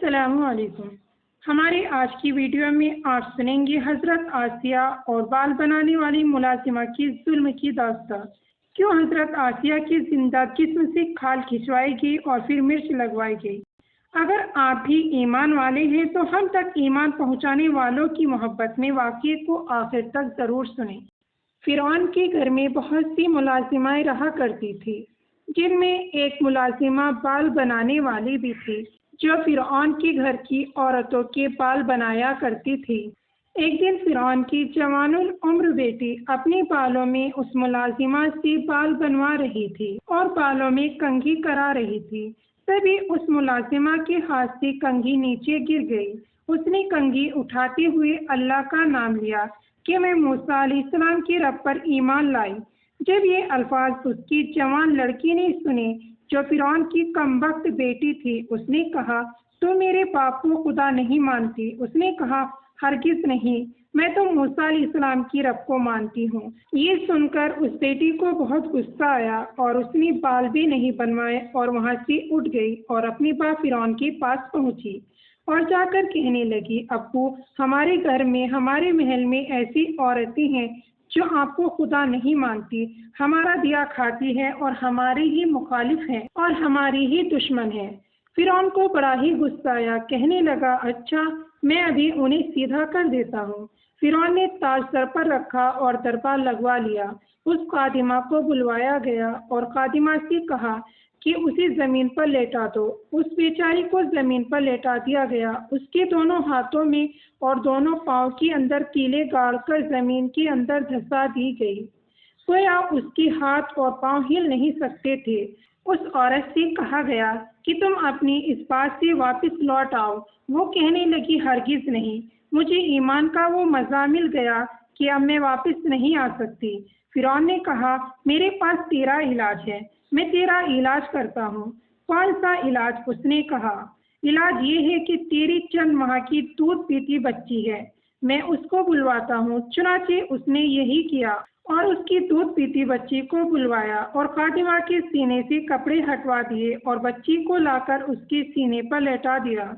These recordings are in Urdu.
السلام علیکم۔ ہمارے آج کی ویڈیو میں آپ سنیں گے حضرت آسیہ اور بال بنانے والی ملازمہ کی ظلم کی داستان۔ کیوں حضرت آسیہ کی زندہ جسم سے کھال کھنچوائی گئی اور پھر مرچ لگوائی گئی۔ اگر آپ بھی ایمان والے ہیں تو ہم تک ایمان پہنچانے والوں کی محبت میں واقعے کو آخر تک ضرور سنیں۔ فرعون کے گھر میں بہت سی ملازمائیں رہا کرتی تھی، جن میں ایک ملازمہ بال بنانے والی بھی تھی، جو فرعون کے گھر کی عورتوں کے بال بنایا کرتی تھی۔ ایک دن فرعون کی جوان العمر بیٹی اپنے بالوں میں اس ملازمہ سے بال بنوا رہی تھی اور بالوں میں کنگھی کرا رہی تھی۔ تبھی اس ملازمہ کے ہاتھ سے کنگھی نیچے گر گئی۔ اس نے کنگھی اٹھاتے ہوئے اللہ کا نام لیا کہ میں موسیٰ علیہ السلام کے رب پر ایمان لائی۔ جب یہ الفاظ اس کی جوان لڑکی نے سنے، جو فرعون کی کمبخت بیٹی تھی، اس نے کہا، تو میرے باپ کو خدا نہیں مانتی؟ اس نے کہا، ہرگز نہیں، میں تو موسیٰ علیہ السلام کی رب کو مانتی ہوں۔ یہ سن کر اس بیٹی کو بہت غصہ آیا اور اس نے بال بھی نہیں بنوائے اور وہاں سے اٹھ گئی اور اپنے باپ فرعون کے پاس پہنچی اور جا کر کہنے لگی، ابو، ہمارے گھر میں، ہمارے محل میں ایسی عورتیں ہیں جو آپ کو خدا نہیں مانتی، ہمارا دیا کھاتی ہے اور ہماری ہی مخالف ہے اور ہماری ہی دشمن ہے۔ فرعون کو بڑا ہی غصہ آیا، کہنے لگا، اچھا، میں ابھی انہیں سیدھا کر دیتا ہوں۔ فرعون نے تاج سر پر رکھا اور دربار لگوا لیا۔ اس خادمہ کو بلوایا گیا اور خادمہ سے کہا کہ اسے زمین پر لیٹا دو۔ اس بیچاری کو زمین پر لیٹا دیا گیا۔ اس کے دونوں ہاتھوں میں اور دونوں پاؤں کے اندر کیلیں گاڑ کر زمین کے اندر دھسا دی گئی، گویا اس کے ہاتھ اور پاؤں ہل نہیں سکتے تھے۔ اس عورت سے کہا گیا کہ تم اپنی اس بات سے واپس لوٹ آؤ۔ وہ کہنے لگی، ہرگز نہیں، مجھے ایمان کا وہ مزہ مل گیا کہ اب میں واپس نہیں آ سکتی۔ فرعون نے کہا، میرے پاس تیرا علاج ہے، میں تیرا علاج کرتا ہوں۔ کون سا علاج؟ اس نے کہا، علاج یہ ہے کہ تیری چند ماہ کی دودھ پیتی بچی ہے، میں اس کو بلواتا ہوں۔ چنانچہ اس نے یہی کیا اور اس کی دودھ پیتی بچی کو بلوایا اور خادمہ کے سینے سے کپڑے ہٹوا دیے اور بچی کو لا کر اس کے سینے پر لیٹا دیا۔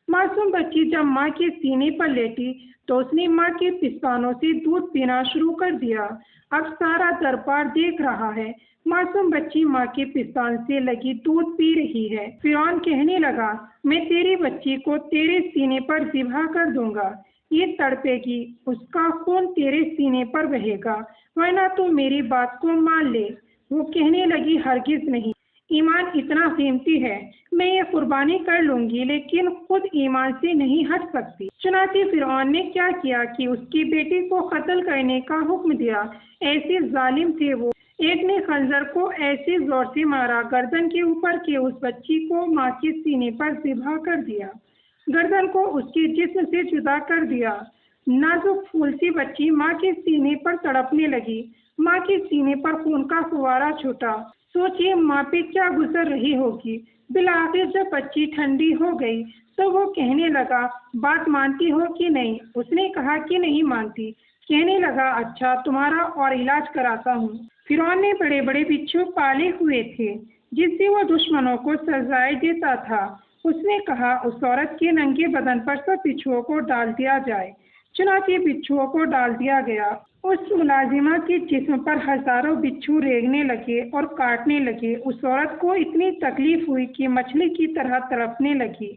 معصوم بچی جب ماں کے سینے پر لیٹی تو اس نے ماں کے پستانوں سے دودھ پینا شروع کر دیا۔ اب سارا دربار دیکھ رہا ہے، معصوم بچی ماں کے پستان سے لگی دودھ پی رہی ہے۔ فرعون کہنے لگا، میں تیری بچی کو تیرے سینے پر ذبح کر دوں گا، یہ تڑپے گی، اس کا خون تیرے سینے پر بہے گا، ورنہ تو میری بات کو مان لے۔ وہ کہنے لگی، ہرگز نہیں، ایمان اتنا قیمتی ہے، میں یہ قربانی کر لوں گی، لیکن خود ایمان سے نہیں ہٹ سکتی۔ چنانچہ فرعون نے کیا کیا کہ اس کی بیٹی کو قتل کرنے کا حکم دیا۔ ایسے ظالم تھے وہ۔ ایک نے خنجر کو ایسے زور سے مارا گردن کے اوپر کہ اس بچی کو ماں کے سینے پر ذبح کر دیا، گردن کو اس کے جسم سے جدا کر دیا۔ نازک پھول سی بچی ماں کے سینے پر تڑپنے لگی، ماں کے سینے پر خون کا فوارہ چھوٹا۔ سوچئے ماں پہ کیا گزر رہی ہوگی۔ بالآخر جب بچی ٹھنڈی ہو گئی تو وہ کہنے لگا، بات مانتی ہو کہ نہیں؟ اس نے کہا کہ نہیں مانتی۔ کہنے لگا، اچھا، تمہارا اور علاج کراتا ہوں۔ فرعون نے بڑے بڑے بچھو پالے ہوئے تھے جس سے وہ دشمنوں کو سزائے دیتا تھا۔ اس نے کہا، اس عورت کے ننگے بدن پر سب بچھوؤں کو ڈال دیا جائے۔ چنانچہ بچھوؤں کو ڈال دیا گیا۔ اس ملازمہ کے جسم پر ہزاروں بچھو ریگنے لگے اور کاٹنے لگے۔ اس عورت کو اتنی تکلیف ہوئی کہ مچھلی کی طرح تڑپنے لگی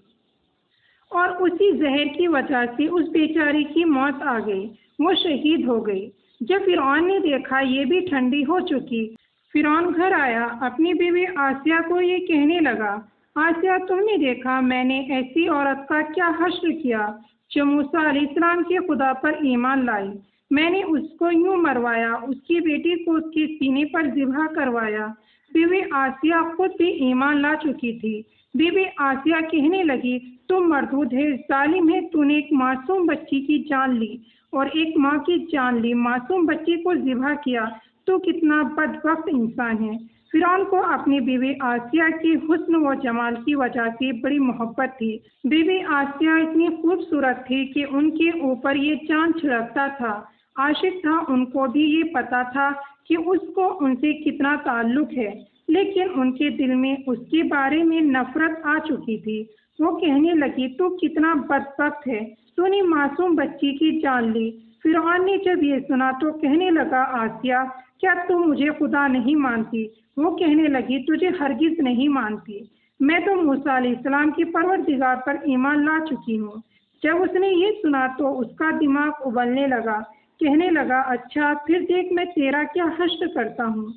اور اسی زہر کی وجہ سے اس بیچاری کی موت آ گئی، وہ شہید ہو گئی۔ جب فرعون نے دیکھا یہ بھی ٹھنڈی ہو چکی، فرعون گھر آیا، اپنی بیوی آسیہ کو یہ کہنے لگا، آسیہ، تم نے دیکھا میں نے ایسی عورت کا کیا حشر کیا جو موسیٰ علیہ السلام کے خدا پر ایمان لائی۔ میں نے اس کو یوں مروایا، اس کی بیٹی کو اس کے سینے پر ذبح کروایا۔ بیوی آسیہ خود بھی ایمان لا چکی تھی۔ بیوی آسیہ کہنے لگی، تم مردود ہے، ظالم ہے، تو نے ایک معصوم بچی کی جان لی اور ایک ماں کی جان لی، معصوم بچی کو ذبح کیا، تو کتنا بدبخت انسان ہے۔ فرعون کو اپنی بیوی آسیہ کی حسن و جمال کی وجہ سے بڑی محبت تھی۔ بیوی آسیہ اتنی خوبصورت تھی کہ ان کے اوپر یہ چاند چھڑکتا تھا۔ عاشق تھا، ان کو بھی یہ پتا تھا کہ اس کو ان سے کتنا تعلق ہے، لیکن ان کے دل میں اس کے بارے میں نفرت آ چکی تھی۔ وہ کہنے لگی تو کتنا بدبخت ہے، تو نے معصوم بچی کی جان لی۔ فرعون نے جب یہ سنا تو کہنے لگا آسیہ کیا تم مجھے خدا نہیں مانتی؟ وہ کہنے لگی تجھے ہرگز نہیں مانتی، میں تو موسیٰ علیہ السلام کی پروردگار پر ایمان لا چکی ہوں۔ جب اس نے یہ سنا تو اس کا دماغ ابلنے لگا، کہنے لگا اچھا پھر دیکھ میں تیرا کیا حشر کرتا ہوں۔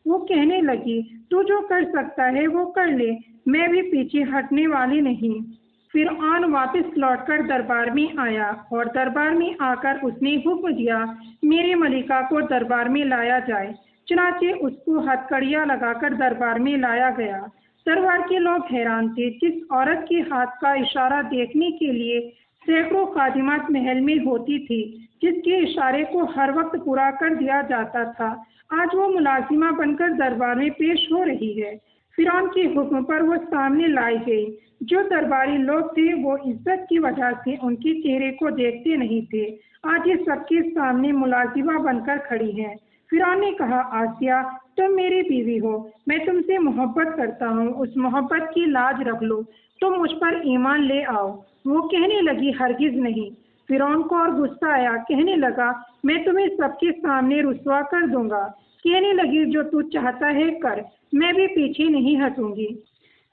وہ کہنے لگی تو جو کر سکتا ہے وہ کر لے، میں بھی پیچھے ہٹنے والی نہیں۔ فرعون واپس لوٹ کر دربار میں آیا اور دربار میں آ کر اس نے حکم دیا میرے ملکہ کو دربار میں لایا جائے۔ چنانچہ اس کو ہتھکڑیاں لگا کر دربار میں لایا گیا۔ دربار کے لوگ حیران تھے، جس عورت کے ہاتھ کا اشارہ دیکھنے کے لیے سینکڑوں خادمات محل میں ہوتی تھی، جس کے اشارے کو ہر وقت پورا کر دیا جاتا تھا، آج وہ ملازمہ بن کر دربار میں پیش ہو رہی ہے۔ فرعون کے حکم پر وہ سامنے لائی گئی۔ جو درباری لوگ تھے وہ عزت کی وجہ سے ان کے چہرے کو دیکھتے نہیں تھے، آج یہ سب کے سامنے ملازمہ بن کر کھڑی ہیں۔ فرعون نے کہا آسیہ تم میری بیوی ہو، میں تم سے محبت کرتا ہوں، اس محبت کی لاج رکھ لو، تم مجھ پر ایمان لے آؤ۔ وہ کہنے لگی ہرگز نہیں۔ فرعون کو اور غصہ آیا، کہنے لگا میں تمہیں سب کے سامنے رسوا کر دوں گا۔ کہنے لگی جو تو چاہتا ہے کر، میں بھی پیچھے نہیں ہٹوں گی۔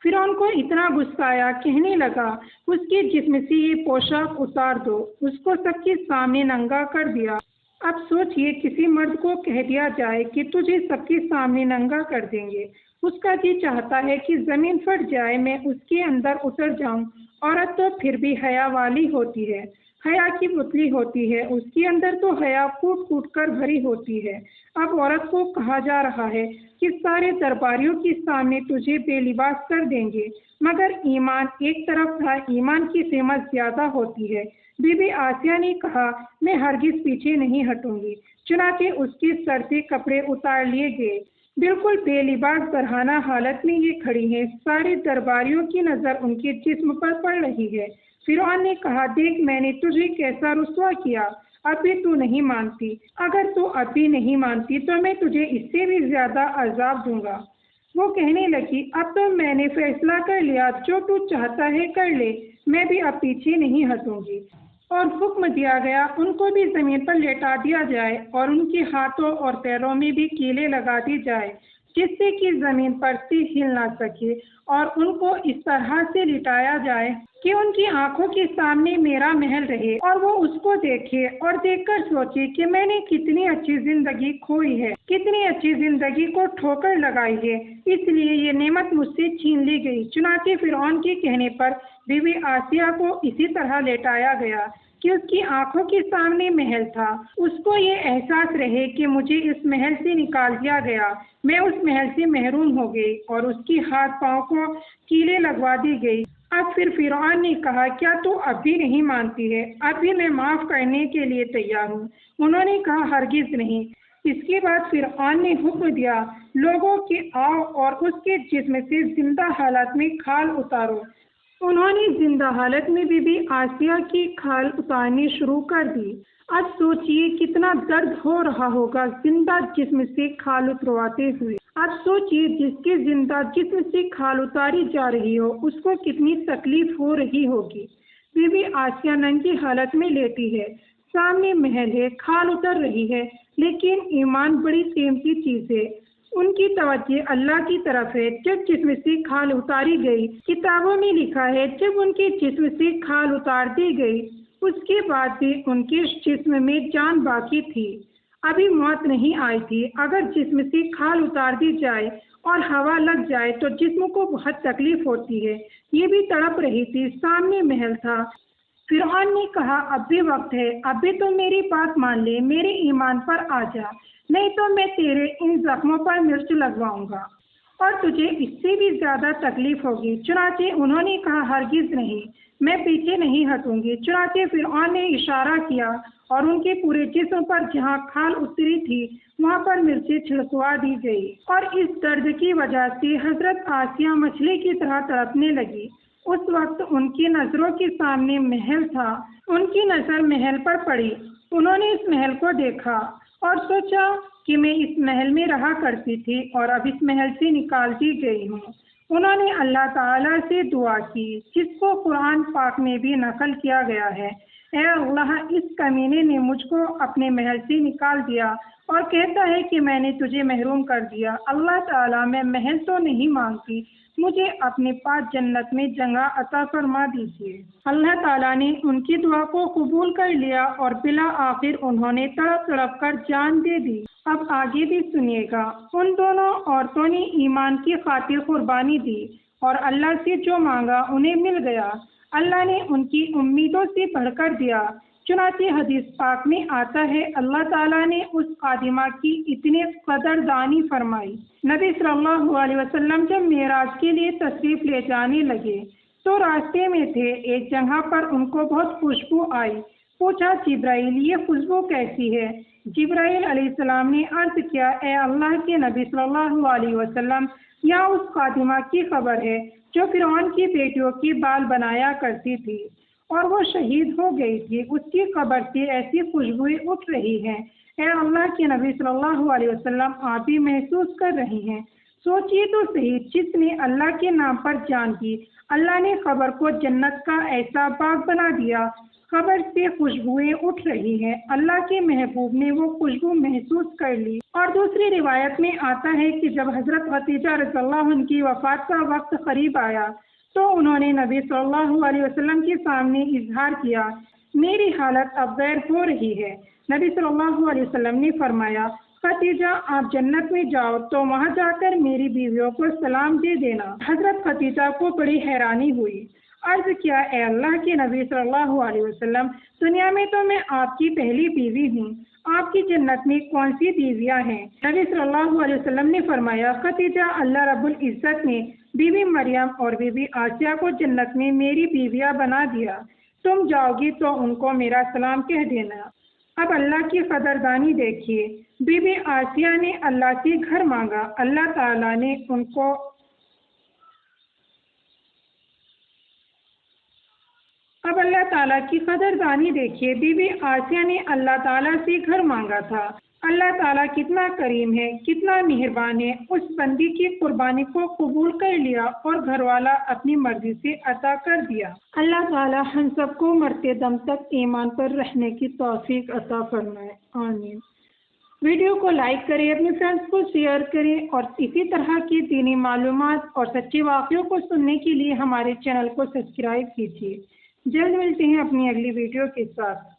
فرعون کو اتنا غصہ آیا، کہنے لگا اس کے جسم سے یہ پوشاک اتار دو، اس کو سب کے سامنے ننگا کر دیا۔ اب سوچئے کسی مرد کو کہہ دیا جائے کہ تجھے سب کے سامنے ننگا کر دیں گے، اس کا جی چاہتا ہے کہ زمین پھٹ جائے، میں اس کے اندر اتر جاؤں۔ عورت تو پھر بھی حیا والی ہوتی ہے، حیا کی پتلی ہوتی ہے، اس کے اندر تو حیا کوٹ کوٹ کر بھری ہوتی ہے۔ اب عورت کو کہا جا رہا ہے کہ سارے درباریوں کے سامنے تجھے بے لباس کر دیں گے، مگر ایمان ایک طرف تھا، ایمان کی قیمت زیادہ ہوتی ہے۔ بی بی آسیہ نے کہا میں ہرگز پیچھے نہیں ہٹوں گی۔ چنانچہ اس کے سر سے کپڑے اتار لیے گئے، بالکل بے لباس برہنہ حالت میں یہ کھڑی ہیں، سارے درباریوں کی نظر ان کے جسم پر پڑ رہی ہے۔ فرعون نے کہا دیکھ میں نے تجھے کیسا رسوا کیا، اب بھی تو نہیں مانتی، اگر تو اب بھی نہیں مانتی تو میں تجھے اس سے بھی زیادہ عذاب دوں گا۔ وہ کہنے لگی اب تو میں نے فیصلہ کر لیا، جو تو چاہتا ہے کر لے، میں بھی اب پیچھے نہیں ہٹوں گی۔ اور حکم دیا گیا ان کو بھی زمین پر لیٹا دیا جائے اور ان کے ہاتھوں اور پیروں میں بھی کیلیں لگا دی جائے، جس سے کہ زمین پر سے ہل نہ سکے، اور ان کو اس طرح سے لٹایا جائے کہ ان کی آنکھوں کے سامنے میرا محل رہے، اور وہ اس کو دیکھے اور دیکھ کر سوچے کہ میں نے کتنی اچھی زندگی کھوئی ہے، کتنی اچھی زندگی کو ٹھوکر لگائی ہے، اس لیے یہ نعمت مجھ سے چھین لی گئی۔ چنانچہ فرعون کے کہنے پر بی بی آسیہ کو اسی طرح لیٹایا گیا کہ اس کی آنکھوں کے سامنے محل تھا، اس کو یہ احساس رہے کہ مجھے اس محل سے نکال دیا گیا، میں اس محل سے محروم ہو گئی، اور اس کی ہاتھ پاؤں کو کیلیں لگوا دی گئی۔ اب پھر فرعون نے کہا کیا تو اب بھی نہیں مانتی ہے؟ اب بھی میں معاف کرنے کے لیے تیار ہوں۔ انہوں نے کہا ہرگز نہیں۔ اس کے بعد فرعون نے حکم دیا لوگوں کہ آؤ اور اس کے جسم سے زندہ حالت میں کھال اتارو۔ انہوں نے زندہ حالت میں بی بی آسیہ کی کھال اتارنی شروع کر دی۔ اب سوچئے کتنا درد ہو رہا ہوگا زندہ جسم سے کھال اترواتے ہوئے۔ اب سوچئے جس کے زندہ جسم سے کھال اتاری جا رہی ہو اس کو کتنی تکلیف ہو رہی ہوگی۔ بی بی آسیہ ننگی حالت میں لیٹی ہے، سامنے محل ہے، کھال اتر رہی ہے، لیکن ایمان بڑی قیمتی چیز ہے، ان کی توجہ اللہ کی طرف ہے۔ جب جسم سے کھال اتاری گئی، کتابوں میں لکھا ہے جب ان کے جسم سے کھال اتار دی گئی اس کے بعد بھی ان کے جسم میں جان باقی تھی، ابھی موت نہیں آئی تھی۔ اگر جسم سے کھال اتار دی جائے اور ہوا لگ جائے تو جسم کو بہت تکلیف ہوتی ہے، یہ بھی تڑپ رہی تھی، سامنے محل تھا۔ فرعون نے کہا اب بھی وقت ہے، اب بھی تو میری بات مان لے، میرے ایمان پر آ جا، نہیں تو میں تیرے ان زخموں پر مرچ لگواؤں گا اور تجھے اس سے بھی زیادہ تکلیف ہوگی۔ چنانچہ انہوں نے کہا ہرگز نہیں، میں پیچھے نہیں ہٹوں گی۔ چنانچہ فرعون نے اشارہ کیا اور ان کے پورے جسم پر جہاں کھال اتری تھی وہاں پر مرچیں چھڑکوا دی گئی، اور اس درد کی وجہ سے حضرت آسیہ مچھلی کی طرح تڑپنے لگی۔ اس وقت ان کی نظروں کے سامنے محل تھا، ان کی نظر محل پر پڑی، انہوں نے اس محل کو دیکھا اور سوچا کہ میں اس محل میں رہا کرتی تھی اور اب اس محل سے نکال دی گئی ہوں۔ انہوں نے اللہ تعالیٰ سے دعا کی، جس کو قرآن پاک میں بھی نقل کیا گیا ہے، اے اللہ، اس کمینے نے مجھ کو اپنے محل سے نکال دیا اور کہتا ہے کہ میں نے تجھے محروم کر دیا۔ اللہ تعالیٰ، میں محل تو نہیں مانگتی، مجھے اپنے پاس جنت میں جگہ عطا فرما دیجیے۔ اللہ تعالیٰ نے ان کی دعا کو قبول کر لیا اور بالآخر انہوں نے تڑپ تڑپ کر جان دے دی۔ اب آگے بھی سنیے گا۔ ان دونوں عورتوں نے ایمان کی خاطر قربانی دی اور اللہ سے جو مانگا انہیں مل گیا۔ اللہ نے ان کی امیدوں سے بڑھ کر دیا۔ چنانچہ حدیث پاک میں آتا ہے، اللہ تعالیٰ نے اس خادمہ کی اتنی قدردانی فرمائی۔ نبی صلی اللہ علیہ وسلم جب معراج کے لیے تشریف لے جانے لگے تو راستے میں تھے، ایک جگہ پر ان کو بہت خوشبو آئی۔ پوچھا، جبرائیل، یہ خوشبو کیسی ہے؟ جبرائیل علیہ السلام نے عرض کیا، اے اللہ کے نبی صلی اللہ علیہ وسلم، یہاں اس خادمہ کی خبر ہے جو فرعون کی بیٹیوں کی بال بنایا کرتی تھی اور وہ شہید ہو گئی تھی، اس کی قبر سے ایسی خوشبوئیں اٹھ رہی ہیں۔ اے اللہ کے نبی صلی اللہ علیہ وسلم، آپ بھی محسوس کر رہی ہیں۔ سوچئے تو صحیح، جس نے اللہ کے نام پر جان دی، اللہ نے خبر کو جنت کا ایسا باغ بنا دیا، خبر سے خوشبوئیں اٹھ رہی ہیں۔ اللہ کے محبوب نے وہ خوشبو محسوس کر لی۔ اور دوسری روایت میں آتا ہے کہ جب حضرت خدیجہ رضی اللہ عنہ کی وفات کا وقت قریب آیا تو انہوں نے نبی صلی اللہ علیہ وسلم کے سامنے اظہار کیا، میری حالت اب غیر ہو رہی ہے۔ نبی صلی اللہ علیہ وسلم نے فرمایا، خدیجہ، آپ جنت میں جاؤ تو وہاں جا کر میری بیویوں کو سلام دے دینا۔ حضرت خدیجہ کو بڑی حیرانی ہوئی۔ عرض کیا، اے اللہ کے نبی صلی اللہ علیہ وسلم، دنیا میں تو میں آپ کی پہلی بیوی ہوں، آپ کی جنت میں کون سی بیویاں ہیں؟ نبی صلی اللہ علیہ وسلم نے فرمایا، خدیجہ، اللہ رب العزت نے بی بی مریم اور بی بی آسیہ کو جنت میں میری بیویاں بنا دیا، تم جاؤ گی تو ان کو میرا سلام کہہ دینا۔ اب اللہ کی قدردانی دیکھیے، بی بی آسیہ نے اللہ سے گھر مانگا، اللہ تعالیٰ نے ان کو اب اللہ تعالیٰ کی قدردانی دیکھیے، بی بی آسیہ نے اللہ تعالیٰ سے گھر مانگا تھا۔ اللہ تعالیٰ کتنا کریم ہے، کتنا مہربان ہے، اس بندی کی قربانی کو قبول کر لیا اور گھر والا اپنی مرضی سے عطا کر دیا۔ اللہ تعالیٰ ہم سب کو مرتے دم تک ایمان پر رہنے کی توفیق عطا فرمائے، آمین۔ ویڈیو کو لائک کریں، اپنے فرینڈس کو شیئر کریں اور اسی طرح کی دینی معلومات اور سچے واقعوں کو سننے کے لیے ہمارے چینل کو سبسکرائب کیجیے۔ جلد ملتے ہیں اپنی اگلی ویڈیو کے ساتھ۔